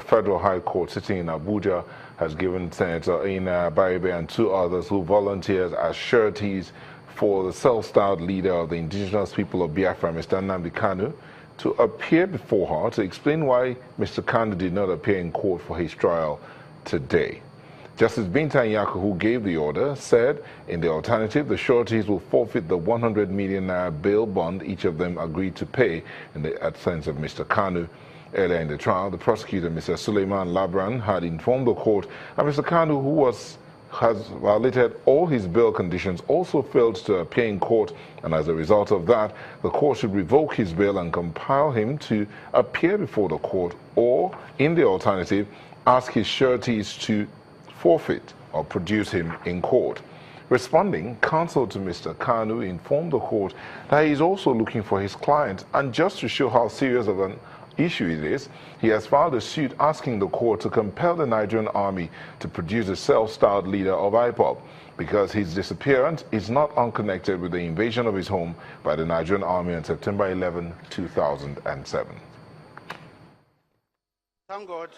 Federal High Court sitting in Abuja has given Senator Ina Baibe and 2 others who volunteered as sureties for the self-styled leader of the indigenous people of Biafra, Mr. Nnamdi Kanu, to appear before her to explain why Mr. Kanu did not appear in court for his trial today. Justice Binta Nyako, who gave the order, said in the alternative, the sureties will forfeit the 100 million naira bail bond each of them agreed to pay in the absence of Mr. Kanu. Earlier in the trial, the prosecutor, Mr. Suleiman Labran, had informed the court that Mr. Kanu, who has violated all his bail conditions, also failed to appear in court, and as a result of that, the court should revoke his bail and compel him to appear before the court, or, in the alternative, ask his sureties to forfeit or produce him in court. Responding, counsel to Mr. Kanu informed the court that he is also looking for his client, and just to show how serious of an issue it is, he has filed a suit asking the court to compel the Nigerian army to produce a self-styled leader of IPOB, because his disappearance is not unconnected with the invasion of his home by the Nigerian army on September 11, 2007. Thank God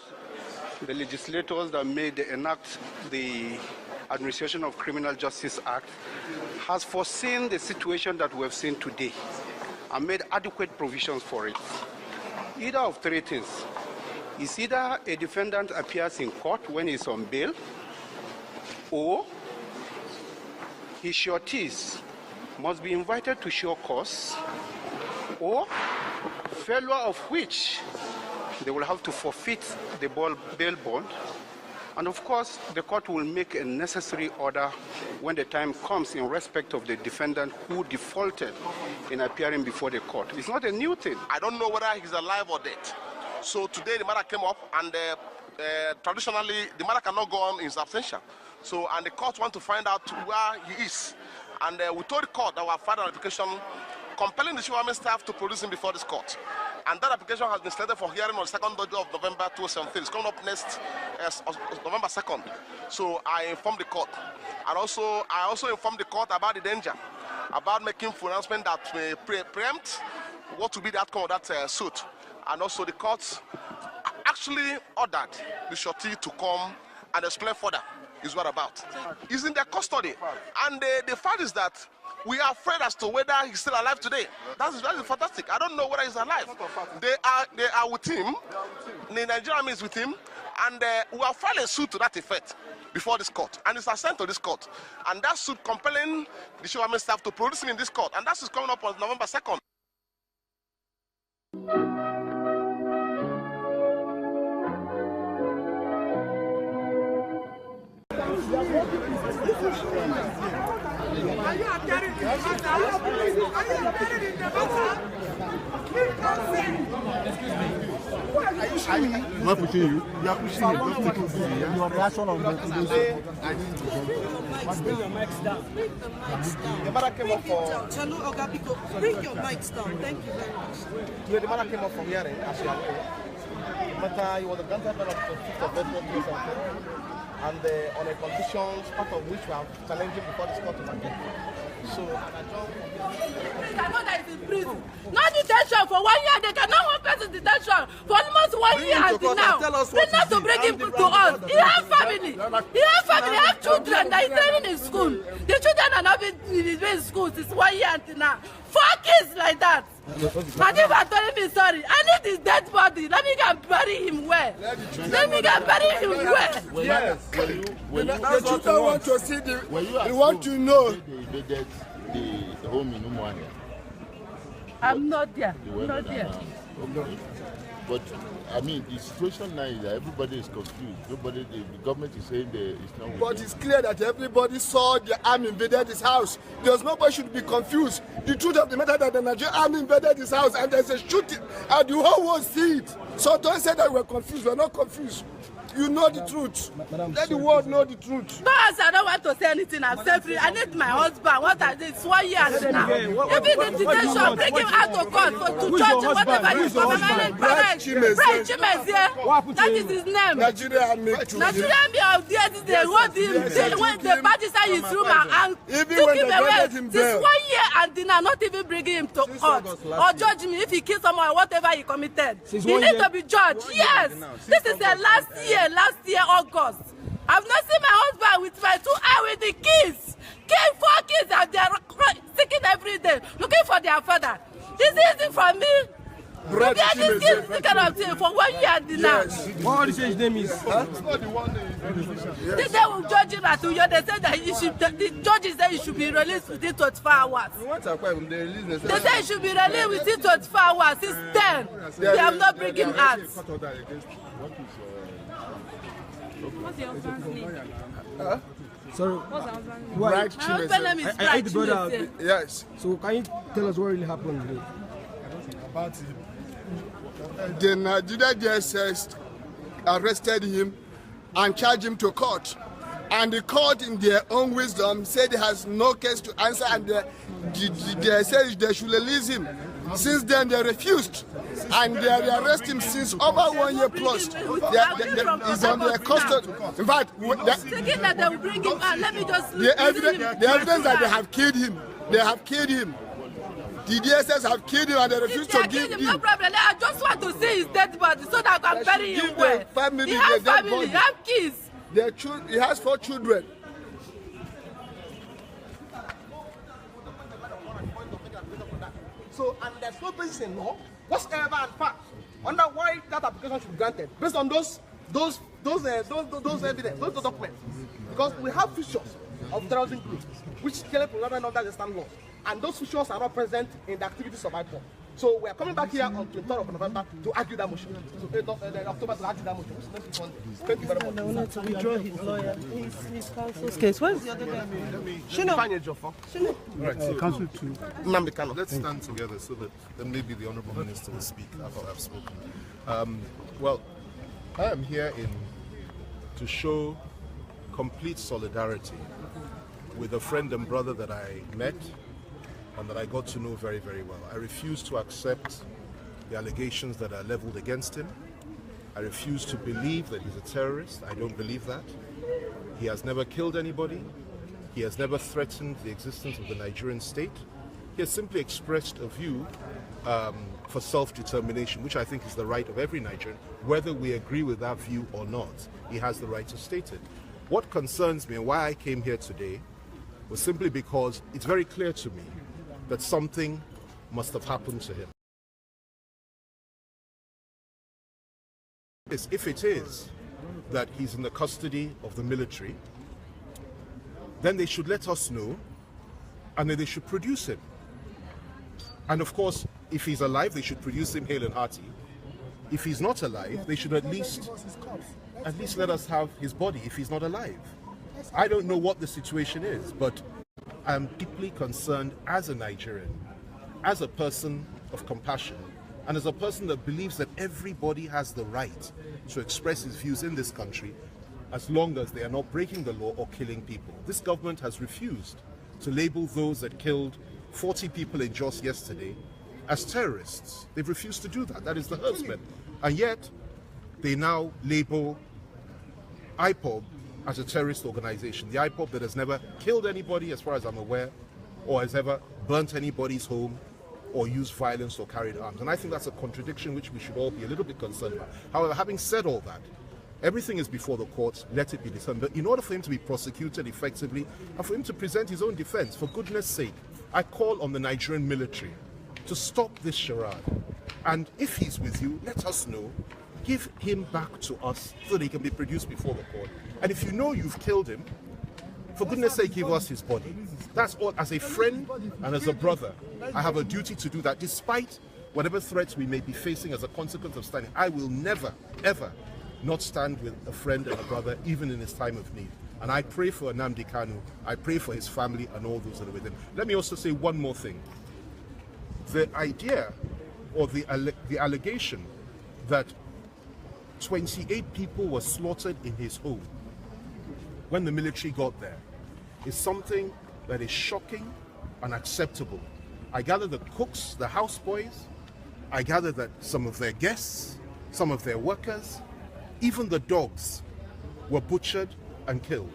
the legislators that enact the Administration of Criminal Justice Act has foreseen the situation that we have seen today and made adequate provisions for it. Either of 3 things. It's either a defendant appears in court when he's on bail, or his sureties must be invited to show cause, or failure of which they will have to forfeit the bail bond. And of course, the court will make a necessary order when the time comes in respect of the defendant who defaulted in appearing before the court. It's not a new thing. I don't know whether he's alive or dead. So today the matter came up, and traditionally the matter cannot go on in his absentia. So, and the court want to find out where he is. And we told the court that we have filed an application compelling the Chief staff to produce him before this court. And that application has been slated for hearing on the 2nd of November 2017. It's coming up next November 2nd. So I informed the court. And I also informed the court about the danger, about making full announcement that may preempt what will be the outcome of that suit. And also the court actually ordered the surety to come and explain further his whereabouts. He's in their custody. And the fact is that we are afraid as to whether he's still alive today. That is fantastic. I don't know whether he's alive. They are with him. The Nigerian army is with him. And we have filed a suit to that effect before this court. And it's sent to this court. And that suit compelling the Chief staff to produce him in this court. And that's coming up on November 2nd. Are you appearing in the matter? Are you appearing in the matter? Excuse me. Are you pushing me? I'm not pushing you. You are pushing me. Don't take it easy. Your reaction on the Bring your mics down. Bring the mics down. The matter came up for... Chalo Ogabiko, bring your mics down. Thank you very much. The matter came up from hearing, as you are aware. The matter, he was a grandfather of the 5th of April 2017. And on a conditions, part of which we are challenging before this court of appeal. So, they cannot die in prison. No detention for 1 year. They cannot one person detention for almost 1 year until now. They not to bring him to us. He has family. He has children that is training in school. The children are not in school since 1 year until now. 4 kids like that. And if I'm telling me sorry, I need his dead body. Let me go and bury him where? Let me go and bury him where? Yes. The children want to see they want to know. The home in Umuahia. I'm not there. I'm not there. Okay. But I mean, the situation now is that everybody is confused. Nobody, the government is saying it's not. But it's clear that everybody saw the army invaded his house. There's nobody should be confused. The truth of the matter that the Nigerian army invaded his house and there's a shooting and the whole world see it. So don't say that we're confused. We're not confused. You know the truth. Let the world know the truth. No, I don't want to say anything. I'm set free. I need my husband. What I did, 1 year now. If he needs detention, bring him out of court to judge whatever he's for. Bright Chimes here. That is his name. Nigerian army. Nigerian army of the they hold him. When the party side his room and took him away. This 1 year and dinner, not even bringing him to court or judge me if he killed someone or whatever he committed. He needs to be judged. Yes, this is the last year, August. I've not seen my husband with my 2 eyes with the kids. 4 kids, and they are seeking every day, looking for their father. It's easy for me. Brother, this kids kind of thing for 1 year and dinner. What did you say his name is? They will judge him at Uyo. They said that he should, the judges say he should be released within 24 hours. They say he should be released within 24 hours. It's 10. They have not bring him out. What's your husband's name? Sorry. What's your husband's name? My husband name is I the brother. Chimese. Yes. So can you tell us what really happened? About him. The Nigeria DSS arrested him and charged him to court. And the court, in their own wisdom, said he has no case to answer, and they said they should release him. Since then, they refused. And they arrested him since over 1 year plus. He's on their custody. In fact, Thinking that they will bring him out, let me just the evidence that they have killed him. They have killed him. The DSS have killed him and they refuse to give him. No problem. I just want to see his dead body so that I can bury him well. He has family, he has kids. He has 4 children. So, and there's no basis in law whatsoever and fact under why that application should be granted based on those evidence, those documents. Because we have features of terrorism groups which clearly provided under the stand law, and those features are not present in the activities of IPOB. So we are coming back here on 23rd of November to argue that motion. So October to argue that motion. Thank you very much. I wanted to withdraw his lawyer, his counsel's case. Where's the other guy? Counsel to. Let's stand together so that then maybe the Honourable Minister will speak after I've spoken. Well, I am here to show complete solidarity with a friend and brother that I met and that I got to know very, very well. I refuse to accept the allegations that are leveled against him. I refuse to believe that he's a terrorist. I don't believe that. He has never killed anybody. He has never threatened the existence of the Nigerian state. He has simply expressed a view for self-determination, which I think is the right of every Nigerian. Whether we agree with that view or not, he has the right to state it. What concerns me and why I came here today was simply because it's very clear to me that something must have happened to him. If it is that he's in the custody of the military, then they should let us know and then they should produce him. And of course, if he's alive, they should produce him hale and hearty. If he's not alive, they should at least let us have his body if he's not alive. I don't know what the situation is, but I'm deeply concerned as a Nigerian, as a person of compassion, and as a person that believes that everybody has the right to express his views in this country as long as they are not breaking the law or killing people. This government has refused to label those that killed 40 people in Jos yesterday as terrorists. They've refused to do that. That is the herdsmen. And yet, they now label IPOB as a terrorist organization. The IPOB that has never killed anybody, as far as I'm aware, or has ever burnt anybody's home, or used violence or carried arms. And I think that's a contradiction which we should all be a little bit concerned about. However, having said all that, everything is before the courts, let it be determined. But in order for him to be prosecuted effectively and for him to present his own defense, for goodness sake, I call on the Nigerian military to stop this charade. And if he's with you, let us know. Give him back to us so that he can be produced before the court. And if you know you've killed him, for goodness sake, give us his body. That's all. As a friend and as a brother, I have a duty to do that, despite whatever threats we may be facing as a consequence of standing. I will never, ever not stand with a friend and a brother, even in his time of need. And I pray for Nnamdi Kanu. I pray for his family and all those that are with him. Let me also say one more thing. The idea or the allegation that 28 people were slaughtered in his home when the military got there is something that is shocking, unacceptable. I gather the cooks, the houseboys, I gather that some of their guests, some of their workers, even the dogs were butchered and killed.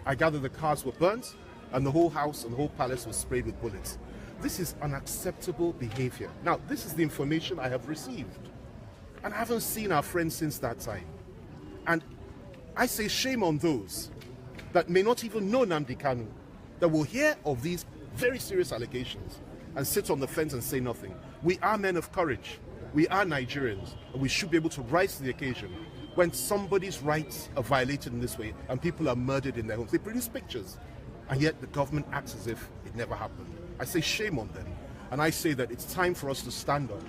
I gather the cars were burnt, and the whole house and the whole palace was sprayed with bullets. This is unacceptable behavior. Now, this is the information I have received. And I haven't seen our friends since that time. And I say shame on those that may not even know Nnamdi Kanu, that will hear of these very serious allegations and sit on the fence and say nothing. We are men of courage. We are Nigerians, and we should be able to rise to the occasion when somebody's rights are violated in this way and people are murdered in their homes. They produce pictures, and yet the government acts as if it never happened. I say shame on them, and I say that it's time for us to stand up,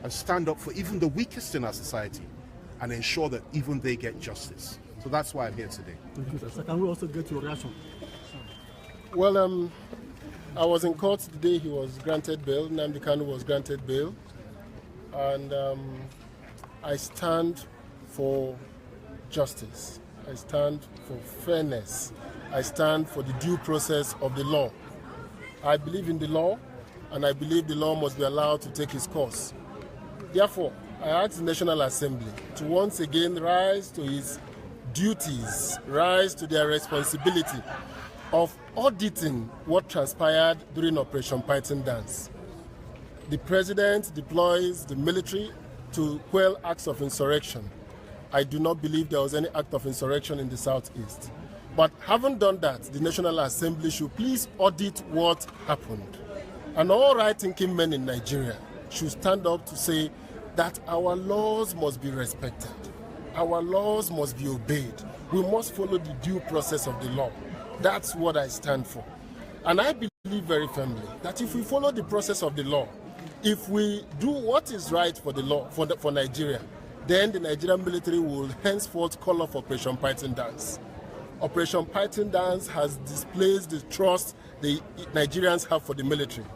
and stand up for even the weakest in our society, and ensure that even they get justice. So that's why I'm here today. Thank you, sir. So can we also get your reaction? Well, I was in court the day he was granted bail. Nnamdi Kanu was granted bail, and I stand for justice. I stand for fairness. I stand for the due process of the law. I believe in the law, and I believe the law must be allowed to take its course. Therefore, I ask the National Assembly to once again rise to its duties, rise to their responsibility of auditing what transpired during Operation Python Dance. The President deploys the military to quell acts of insurrection. I do not believe there was any act of insurrection in the Southeast. But having done that, the National Assembly should please audit what happened. And all right-thinking men in Nigeria should stand up to say that our laws must be respected. Our laws must be obeyed. We must follow the due process of the law. That's what I stand for. And I believe very firmly that if we follow the process of the law, if we do what is right for the law, for Nigeria, then the Nigerian military will henceforth call off Operation Python Dance. Operation Python Dance has displaced the trust the Nigerians have for the military.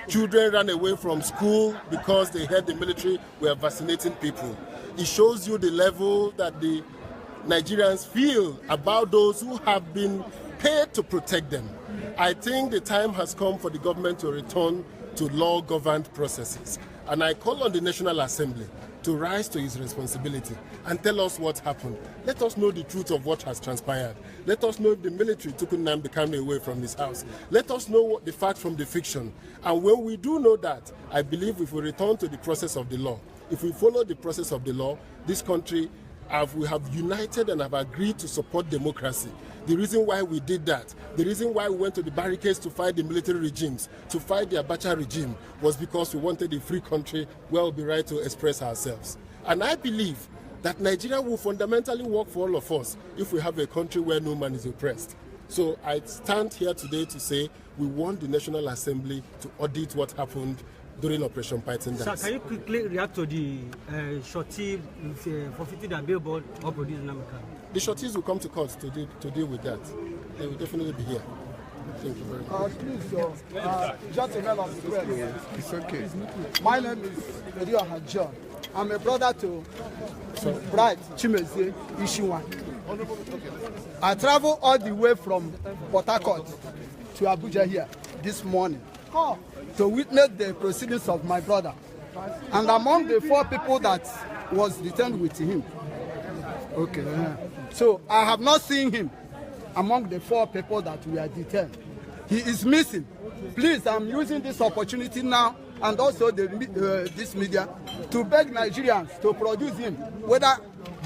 Children ran away from school because they heard the military were vaccinating people. It shows you the level that the Nigerians feel about those who have been paid to protect them. I think the time has come for the government to return to law-governed processes. And I call on the National Assembly to rise to its responsibility and tell us what happened. Let us know the truth of what has transpired. Let us know if the military took Nnamdi Kanu away from his house. Let us know the fact from the fiction. And when we do know that, I believe if we return to the process of the law, if we follow the process of the law, this country, we have united and have agreed to support democracy. The reason why we did that, the reason why we went to the barricades to fight the military regimes, to fight the Abuja regime, was because we wanted a free country where we'll be right to express ourselves. And I believe that Nigeria will fundamentally work for all of us if we have a country where no man is oppressed. So I stand here today to say we want the National Assembly to audit what happened during Operation Python Dance. Sir, can you quickly react to the shorty forfeiting their billboard or producing Nnamdi Kanu? The shorties will come to court to deal with that. They will definitely be here. Thank you very much. Please, gentlemen of the press. It's okay. My name is Edioha John. I'm a brother to Bright Chimezie Ishiwan. I travel all the way from Port Harcourt to Abuja here this morning to witness the proceedings of my brother. And among the 4 people that was detained with him, so I have not seen him among the 4 people that were detained. He is missing. Please, I'm using this opportunity now and also this media to beg Nigerians to produce him, whether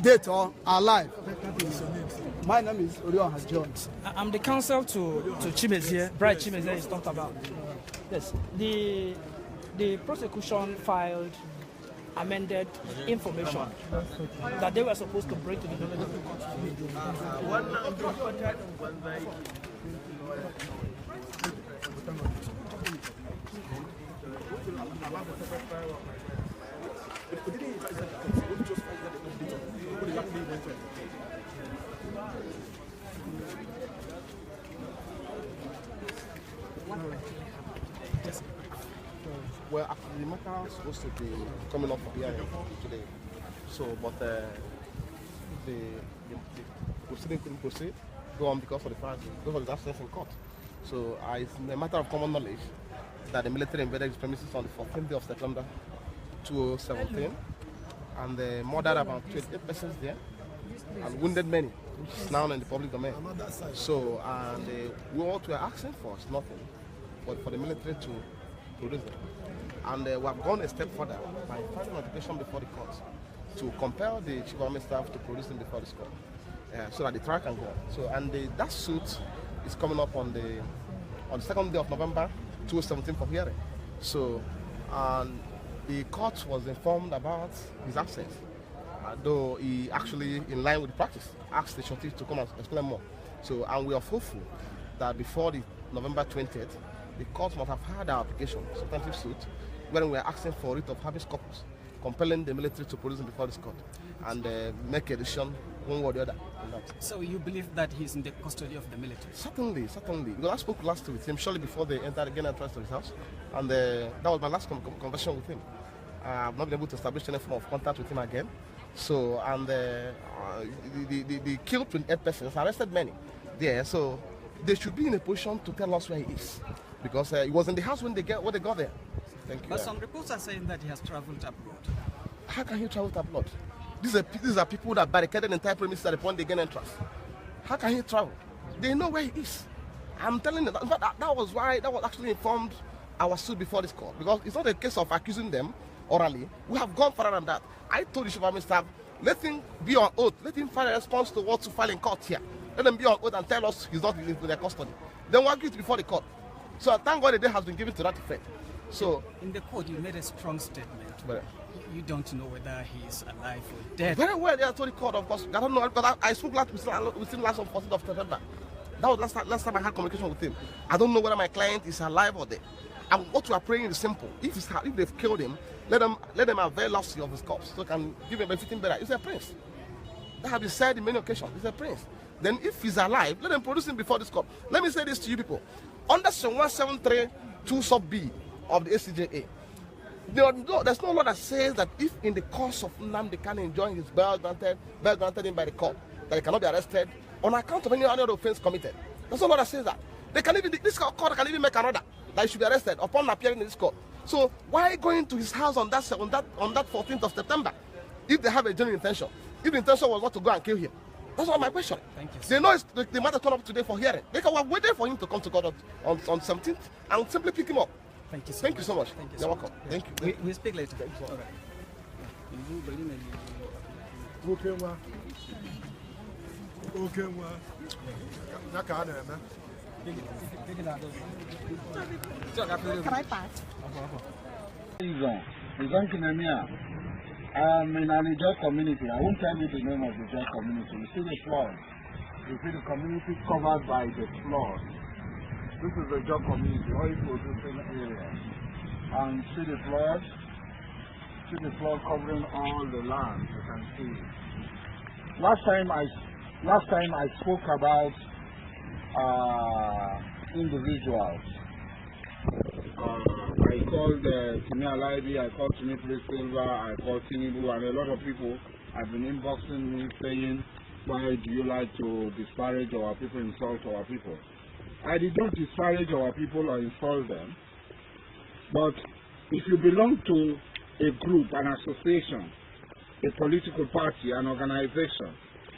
dead or alive. My name is Edioha John. I'm the counsel to Chimezie, Bright Chimezie is talked about. Yes, the prosecution filed amended information that they were supposed to bring to the knowledge of the court. Well, actually, the matter is supposed to be coming up here today. So, but the proceeding couldn't proceed, go on because of the fact because of the absence in court. So, it's a matter of common knowledge that the military invaded his premises on the 14th day of September 2017 and murdered about 28 persons there and wounded many. which is now in the public domain. So, and what we are asking for is nothing but for the military to produce them. And we have gone a step further by filing an application before the court to compel the chief of army staff to produce them before this court, so that the trial can go on. So, and that suit is coming up on the 2nd day of November 2017 for hearing. So, and the court was informed about his absence, though he actually, in line with the practice, asked the shorty to come and explain more. So, and we are hopeful that before the November 20th, the court must have heard our application, substantive suit, when we are asking for writ of habeas corpus, compelling the military to produce him before this court and make a decision one way or the other. So you believe that he's in the custody of the military? Certainly, certainly. Because I spoke last with him shortly before they entered again and tried to his house, and that was my last conversation with him. I've not been able to establish any form of contact with him again. So, and the killed 28 persons, arrested many there. So they should be in a position to tell us where he is, because he was in the house when they got there. Thank you. But some reports are saying that he has traveled abroad. How can he travel abroad? These are people that barricaded entire premises at the point they gain entrance. How can he travel? They know where he is. I'm telling you, that was why that was actually informed our suit before this court, because it's not a case of accusing them orally. We have gone further than that. I told the chief of army staff, let him be on oath. Let him file a response to what to file in court here. Let him be on oath and tell us he's not in their custody. Then we'll argue it before the court. So thank God the day has been given to that effect. So in the court, you made a strong statement. But you don't know whether he's alive or dead. Very well, yeah, I told the court, of course. I don't know, because I spoke with him last on 14th of September. That was last time I had communication with him. I don't know whether my client is alive or dead. And what we are praying is simple. If they've killed him, let them avail us of his corpse so can give him a befitting burial. He's a prince. That has been said in many occasions. He's a prince. Then if he's alive, let them produce him before this court. Let me say this to you people. Under Section 1732 sub B of the ACJA, there's no law that says that if in the course of Nnamdi Kanu enjoying his bail granted him by the court, that he cannot be arrested on account of any other offense committed. There's no law that says that. This court can even make an order that he should be arrested upon appearing in this court. So why going to his house on that 14th of September if they have a genuine intention? If the intention was not to go and kill him. That's not my question. Thank you, they know the matter turned up today for hearing. They can wait for him to come to court on 17th and simply pick him up. Thank you so Thank much. you so much. Thank you You're so welcome. much. Thank you. We speak later. Thank you. All right. Can I pass? I'm in an Ijaw community. I won't tell you the name of the Ijaw community. You see the flood. You see the community covered by the flood. This is the Ijaw community, oil producing area. And see the flood? See the flood covering all the land, you can see. Last time I spoke about individuals. I called Timi Alaibi, I called Timi Silva, I called Tinubu, and a lot of people have been inboxing me saying, why do you like to disparage our people, insult our people? I did not disparage our people or insult them, but if you belong to a group, an association, a political party, an organization,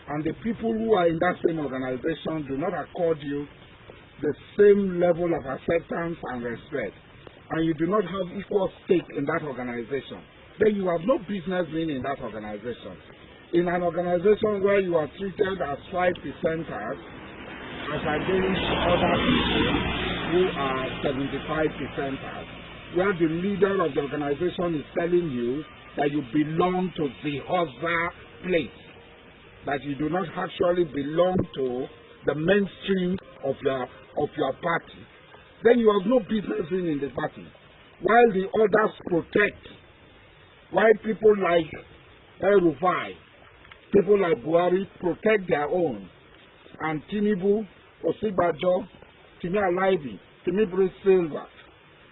and the people who are in that same organization do not accord you the same level of acceptance and respect, and you do not have equal stake in that organization, then you have no business being in that organization. In an organization where you are treated as 5 percenters as against other people who are 75 percenters, where the leader of the organization is telling you that you belong to the other place, that you do not actually belong to the mainstream of your party, then you have no business being in the party. While the others protect, while people like El Rufai, people like Buhari protect their own, and Tinubu, Osibajo, Timi Alaibi, Timi Silva,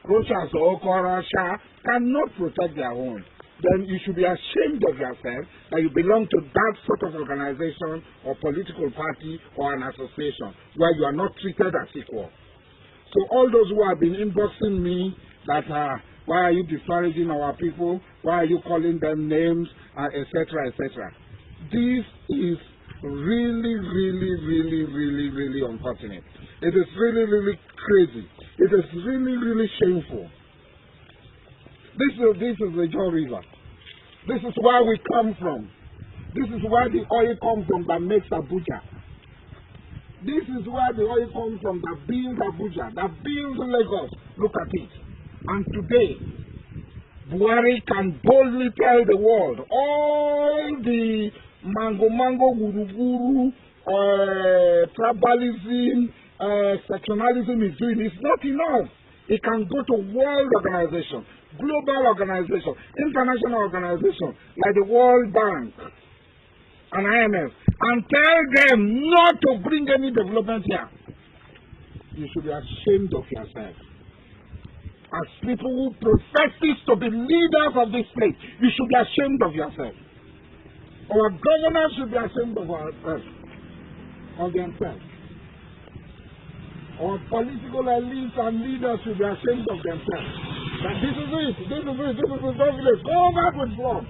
Rochas or Korasha cannot protect their own, then you should be ashamed of yourself that you belong to that sort of organization or political party or an association where you are not treated as equal. So all those who have been inboxing me that why are you disparaging our people, why are you calling them names, etc., etc. This is really, really, really, really, really unfortunate. It is really, really crazy. It is really, really shameful. This is the John River. This is where we come from. This is where the oil comes from that makes Abuja. This is where the oil comes from that builds Abuja, that builds Lagos. Look at it. And today, Buhari can boldly tell the world all the mango, guru, tribalism, sectionalism is doing. It's not enough. It can go to world organization, global organization, international organization like the World Bank and IMF, and tell them not to bring any development here. You should be ashamed of yourself. As people who profess to be leaders of this place, you should be ashamed of yourself. Our governors should be ashamed of themselves. Our political elites and leaders should be ashamed of themselves. That this is the government. Go back with fraud.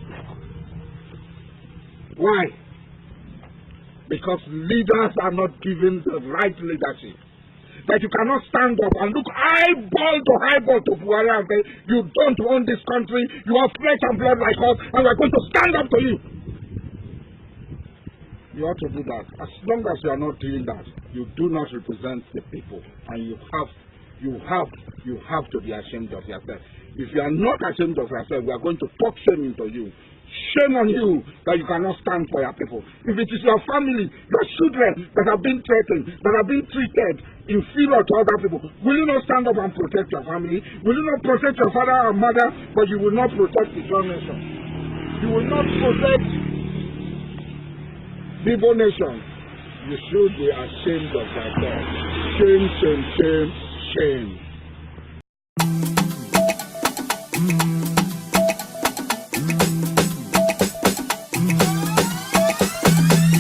Why? Because leaders are not given the right leadership. That you cannot stand up and look eyeball to eyeball to Buhari and say, you don't own this country, you are flesh and blood like us, and we're going to stand up to you. You ought to do that. As long as you are not doing that, you do not represent the people, and you have to be ashamed of yourself. If you are not ashamed of yourself, we are going to talk shame into you. Shame on you that you cannot stand for your people. If it is your family, your children that have been threatened, that have been treated inferior to other people, will you not stand up and protect your family? Will you not protect your father and mother, but you will not protect the John nation? You will not protect the Igbo nation. You should be ashamed of yourself. Shame, shame, shame, shame.